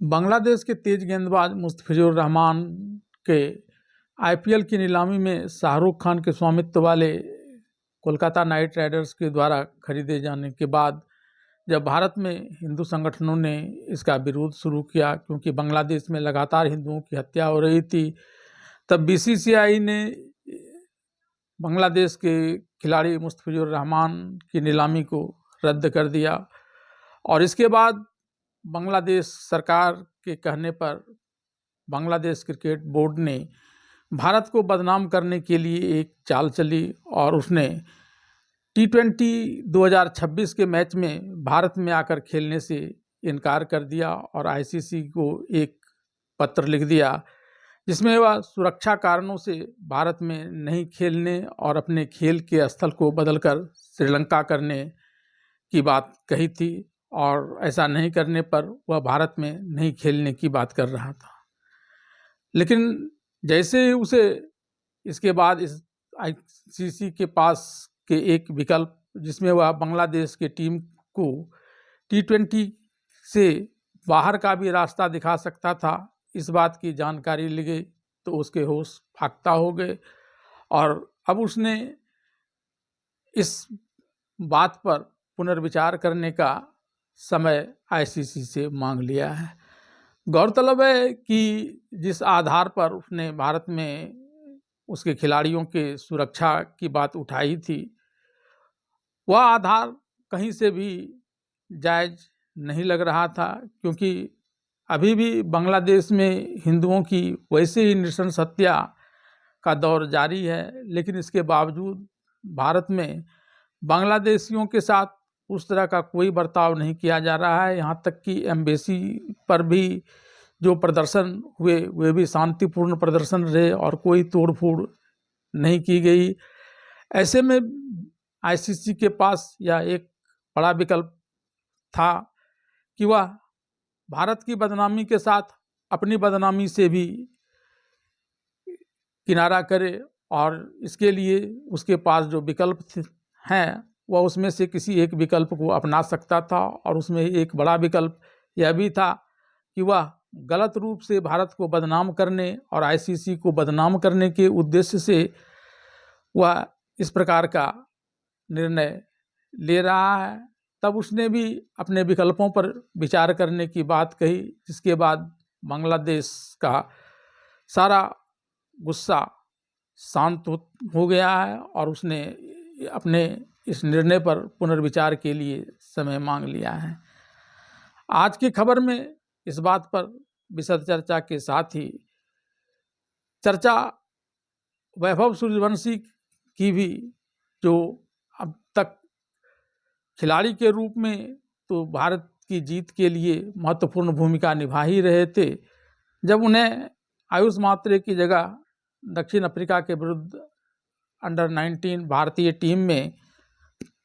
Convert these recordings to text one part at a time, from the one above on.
बांग्लादेश के तेज गेंदबाज मुस्तफिजुर रहमान के आईपीएल की नीलामी में शाहरुख खान के स्वामित्व वाले कोलकाता नाइट राइडर्स के द्वारा खरीदे जाने के बाद जब भारत में हिंदू संगठनों ने इसका विरोध शुरू किया, क्योंकि बांग्लादेश में लगातार हिंदुओं की हत्या हो रही थी, तब बीसीसीआई ने बांग्लादेश के खिलाड़ी मुस्तफिजुर रहमान की नीलामी को रद्द कर दिया। और इसके बाद बांग्लादेश सरकार के कहने पर बांग्लादेश क्रिकेट बोर्ड ने भारत को बदनाम करने के लिए एक चाल चली और उसने T20 2026 के मैच में भारत में आकर खेलने से इनकार कर दिया और आईसीसी को एक पत्र लिख दिया जिसमें वह सुरक्षा कारणों से भारत में नहीं खेलने और अपने खेल के स्थल को बदलकर श्रीलंका करने की बात कही थी, और ऐसा नहीं करने पर वह भारत में नहीं खेलने की बात कर रहा था। लेकिन जैसे ही उसे इसके बाद इस आईसीसी के पास के एक विकल्प जिसमें वह बांग्लादेश के टीम को T20 से बाहर का भी रास्ता दिखा सकता था, इस बात की जानकारी ली गई तो उसके होश फाख्ता हो गए और अब उसने इस बात पर पुनर्विचार करने का समय आईसीसी से मांग लिया है। गौरतलब है कि जिस आधार पर उसने भारत में उसके खिलाड़ियों के सुरक्षा की बात उठाई थी, वह आधार कहीं से भी जायज़ नहीं लग रहा था, क्योंकि अभी भी बांग्लादेश में हिंदुओं की वैसे ही नृशंस हत्या का दौर जारी है। लेकिन इसके बावजूद भारत में बांग्लादेशियों के साथ उस तरह का कोई बर्ताव नहीं किया जा रहा है। यहाँ तक कि एम्बेसी पर भी जो प्रदर्शन हुए वे भी शांतिपूर्ण प्रदर्शन रहे और कोई तोड़फोड़ नहीं की गई। ऐसे में आईसीसी के पास यह एक बड़ा विकल्प था कि वह भारत की बदनामी के साथ अपनी बदनामी से भी किनारा करे, और इसके लिए उसके पास जो विकल्प हैं वह उसमें से किसी एक विकल्प को अपना सकता था। और उसमें एक बड़ा विकल्प यह भी था कि वह गलत रूप से भारत को बदनाम करने और आईसीसी को बदनाम करने के उद्देश्य से वह इस प्रकार का निर्णय ले रहा है। तब उसने भी अपने विकल्पों पर विचार करने की बात कही, जिसके बाद बांग्लादेश का सारा गुस्सा शांत हो गया है और उसने अपने इस निर्णय पर पुनर्विचार के लिए समय मांग लिया है। आज की खबर में इस बात पर विशद चर्चा के साथ ही चर्चा वैभव सूर्यवंशी की भी, जो अब तक खिलाड़ी के रूप में तो भारत की जीत के लिए महत्वपूर्ण भूमिका निभा ही रहे थे, जब उन्हें आयुष मात्रे की जगह दक्षिण अफ्रीका के विरुद्ध अंडर 19 भारतीय टीम में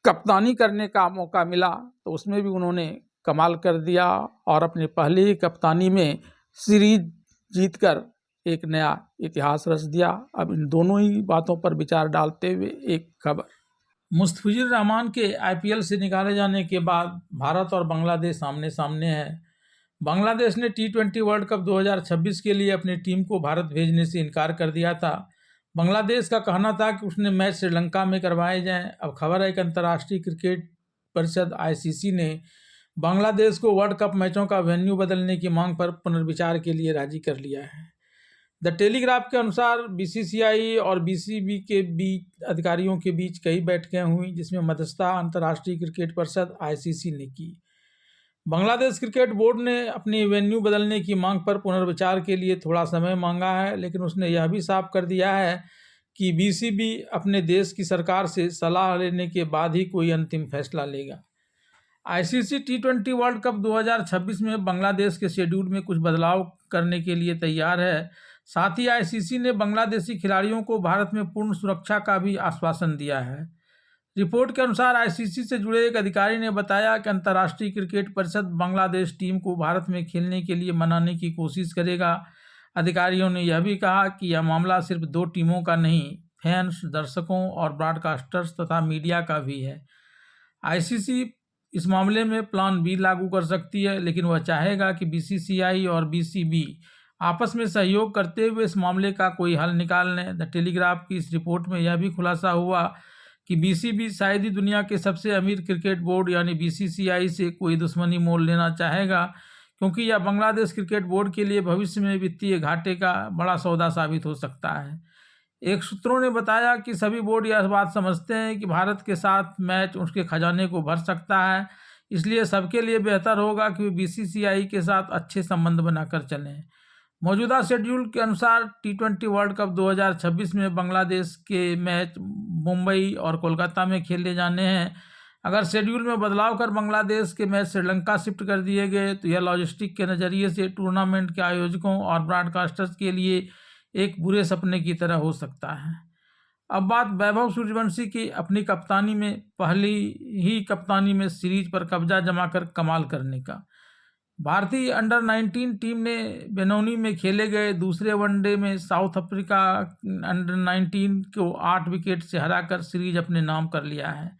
कप्तानी करने का मौका मिला तो उसमें भी उन्होंने कमाल कर दिया और अपनी पहली ही कप्तानी में सीरीज जीतकर एक नया इतिहास रच दिया। अब इन दोनों ही बातों पर विचार डालते हुए एक खबर। मुस्तफिजुर रहमान के आईपीएल से निकाले जाने के बाद भारत और बांग्लादेश आमने सामने है। बांग्लादेश ने T20 वर्ल्ड कप 2026 के लिए अपनी टीम को भारत भेजने से इनकार कर दिया था। बांग्लादेश का कहना था कि उसने मैच श्रीलंका में करवाए जाएं। अब खबर है कि अंतर्राष्ट्रीय क्रिकेट परिषद आईसीसी ने बांग्लादेश को वर्ल्ड कप मैचों का वेन्यू बदलने की मांग पर पुनर्विचार के लिए राजी कर लिया है। द टेलीग्राफ के अनुसार बीसीसीआई और बीसीबी के बीच अधिकारियों के बीच कई बैठकें हुई, जिसमें मध्यस्थता अंतर्राष्ट्रीय क्रिकेट परिषद आईसीसी ने की। बांग्लादेश क्रिकेट बोर्ड ने अपनी वेन्यू बदलने की मांग पर पुनर्विचार के लिए थोड़ा समय मांगा है, लेकिन उसने यह भी साफ कर दिया है कि बीसीबी अपने देश की सरकार से सलाह लेने के बाद ही कोई अंतिम फैसला लेगा। आईसीसी T20 वर्ल्ड कप 2026 में बांग्लादेश के शेड्यूल में कुछ बदलाव करने के लिए तैयार है। साथ ही आईसीसी ने बांग्लादेशी खिलाड़ियों को भारत में पूर्ण सुरक्षा का भी आश्वासन दिया है। रिपोर्ट के अनुसार आईसीसी से जुड़े एक अधिकारी ने बताया कि अंतर्राष्ट्रीय क्रिकेट परिषद बांग्लादेश टीम को भारत में खेलने के लिए मनाने की कोशिश करेगा। अधिकारियों ने यह भी कहा कि यह मामला सिर्फ दो टीमों का नहीं, फैंस, दर्शकों और ब्रॉडकास्टर्स तथा मीडिया का भी है। आईसीसी इस मामले में प्लान बी लागू कर सकती है, लेकिन वह चाहेगा कि बीसीसीआई और बीसीबी आपस में सहयोग करते हुए इस मामले का कोई हल निकाल लें। द टेलीग्राफ की इस रिपोर्ट में यह भी खुलासा हुआ कि बीसीबी शायद ही दुनिया के सबसे अमीर क्रिकेट बोर्ड यानी बीसीसीआई से कोई दुश्मनी मोल लेना चाहेगा, क्योंकि यह बांग्लादेश क्रिकेट बोर्ड के लिए भविष्य में वित्तीय घाटे का बड़ा सौदा साबित हो सकता है। एक सूत्रों ने बताया कि सभी बोर्ड यह बात समझते हैं कि भारत के साथ मैच उसके खजाने को भर सकता है, इसलिए सबके लिए बेहतर होगा कि वे बीसीसीआई के साथ अच्छे संबंध बनाकर चलें। मौजूदा शेड्यूल के अनुसार टी20 वर्ल्ड कप 2026 में बांग्लादेश के मैच मुंबई और कोलकाता में खेले जाने हैं। अगर शेड्यूल में बदलाव कर बांग्लादेश के मैच श्रीलंका शिफ्ट कर दिए गए तो यह लॉजिस्टिक के नज़रिए से टूर्नामेंट के आयोजकों और ब्रॉडकास्टर्स के लिए एक बुरे सपने की तरह हो सकता है। अब बात वैभव सूर्यवंशी की अपनी कप्तानी में पहली ही कप्तानी में सीरीज पर कब्जा जमाकर कमाल करने का। भारतीय अंडर 19 टीम ने बेनौनी में खेले गए दूसरे वनडे में साउथ अफ्रीका अंडर 19 को 8 विकेट से हराकर सीरीज अपने नाम कर लिया है।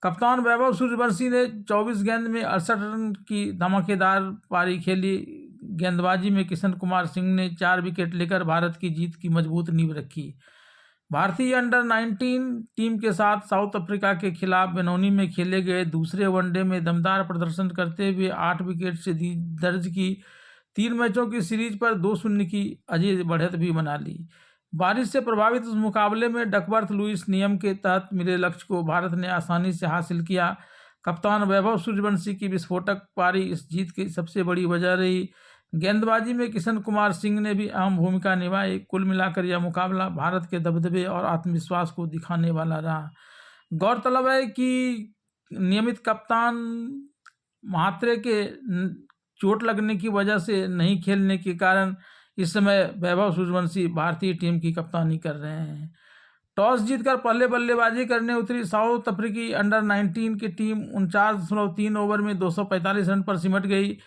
कप्तान वैभव सूर्यवंशी ने 24 गेंद में 68 रन की धमाकेदार पारी खेली। गेंदबाजी में किशन कुमार सिंह ने 4 विकेट लेकर भारत की जीत की मजबूत नींव रखी। भारतीय अंडर 19 टीम के साथ साउथ अफ्रीका के खिलाफ बेनौनी में खेले गए दूसरे वनडे में दमदार प्रदर्शन करते हुए 8 विकेट से दर्ज की 3 मैचों की सीरीज पर 2-0 की अजीत बढ़त भी बना ली। बारिश से प्रभावित उस मुकाबले में डकवर्थ लुईस नियम के तहत मिले लक्ष्य को भारत ने आसानी से हासिल किया। कप्तान वैभव सूर्यवंशी की विस्फोटक पारी इस जीत की सबसे बड़ी वजह रही। गेंदबाजी में किशन कुमार सिंह ने भी अहम भूमिका निभाई। कुल मिलाकर यह मुकाबला भारत के दबदबे और आत्मविश्वास को दिखाने वाला रहा। गौरतलब है कि नियमित कप्तान महात्रे के चोट लगने की वजह से नहीं खेलने के कारण इस समय वैभव सूर्यवंशी भारतीय टीम की कप्तानी कर रहे हैं। टॉस जीतकर पहले बल्लेबाजी करने उतरी साउथ अफ्रीकी अंडर 19 की टीम 49.3 ओवर में 245 रन पर सिमट गई।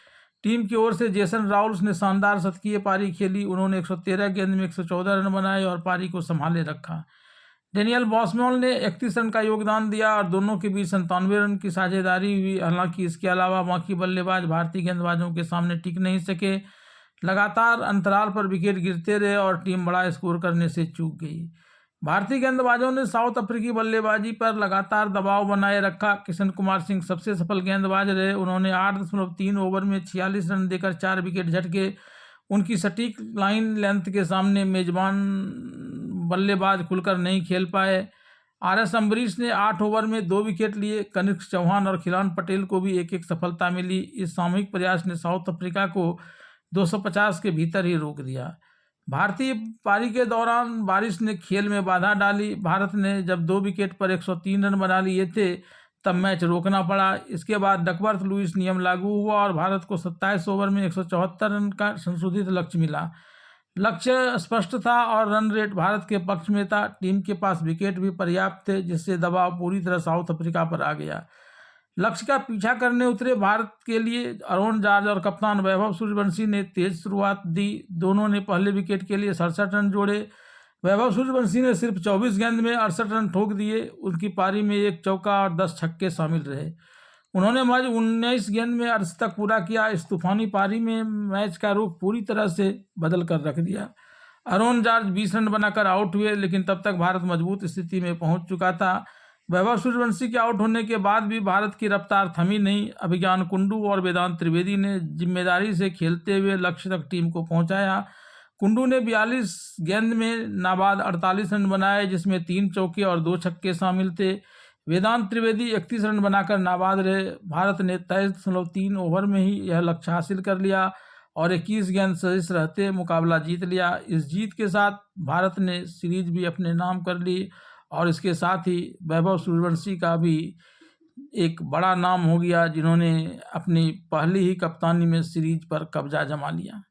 टीम की ओर से जेसन राउल्स ने शानदार शतकीय पारी खेली। उन्होंने 113 गेंद में 114 रन बनाए और पारी को संभाले रखा। डेनियल बॉसमॉल ने 31 रन का योगदान दिया और दोनों के बीच 97 रन की साझेदारी हुई। हालांकि इसके अलावा बाकी बल्लेबाज भारतीय गेंदबाजों के सामने टिक नहीं सके। लगातार अंतराल पर विकेट गिरते रहे और टीम बड़ा स्कोर करने से चूक गई। भारतीय गेंदबाजों ने साउथ अफ्रीकी बल्लेबाजी पर लगातार दबाव बनाए रखा। किशन कुमार सिंह सबसे सफल गेंदबाज रहे। उन्होंने 8.3 ओवर में 46 रन देकर 4 विकेट झटके। उनकी सटीक लाइन लेंथ के सामने मेजबान बल्लेबाज खुलकर नहीं खेल पाए। आर.एस. अम्बरीश ने 8 ओवर में 2 विकेट लिए। कनिष्क चौहान और खिलान पटेल को भी एक सफलता मिली। इस सामूहिक प्रयास ने साउथ अफ्रीका को 250 के भीतर ही रोक दिया। भारतीय पारी के दौरान बारिश ने खेल में बाधा डाली। भारत ने जब 2 विकेट पर 103 रन बना लिए थे तब मैच रोकना पड़ा। इसके बाद डकवर्थ लुईस नियम लागू हुआ और भारत को 27 ओवर में 174 रन का संशोधित लक्ष्य मिला। लक्ष्य स्पष्ट था और रन रेट भारत के पक्ष में था। टीम के पास विकेट भी पर्याप्त थे, जिससे दबाव पूरी तरह साउथ अफ्रीका पर आ गया। लक्ष्य का पीछा करने उतरे भारत के लिए अरुण जॉर्ज और कप्तान वैभव सूर्यवंशी ने तेज शुरुआत दी। दोनों ने पहले विकेट के लिए 67 रन जोड़े। वैभव सूर्यवंशी ने सिर्फ 24 गेंद में 68 रन ठोक दिए। उनकी पारी में 1 चौका और 10 छक्के शामिल रहे। उन्होंने महज 19 गेंद में अर्धशतक पूरा किया। इस तूफानी पारी में मैच का रुख पूरी तरह से बदल कर रख दिया। अरुण जॉर्ज 20 रन बनाकर आउट हुए, लेकिन तब तक भारत मजबूत स्थिति में पहुंच चुका था। वैभव सूर्यवंशी के आउट होने के बाद भी भारत की रफ्तार थमी नहीं। अभिज्ञान कुंडू और वेदांत त्रिवेदी ने जिम्मेदारी से खेलते हुए लक्ष्य तक टीम को पहुंचाया। कुंडू ने 42 गेंद में नाबाद 48 रन बनाए, जिसमें 3 चौके और 2 छक्के शामिल थे। वेदांत त्रिवेदी 31 रन बनाकर नाबाद रहे। भारत ने 23.3 ओवर में ही यह लक्ष्य हासिल कर लिया और 21 गेंद शेष रहते मुकाबला जीत लिया। इस जीत के साथ भारत ने सीरीज भी अपने नाम कर ली और इसके साथ ही वैभव सूर्यवंशी का भी एक बड़ा नाम हो गया, जिन्होंने अपनी पहली ही कप्तानी में सीरीज पर कब्जा जमा लिया।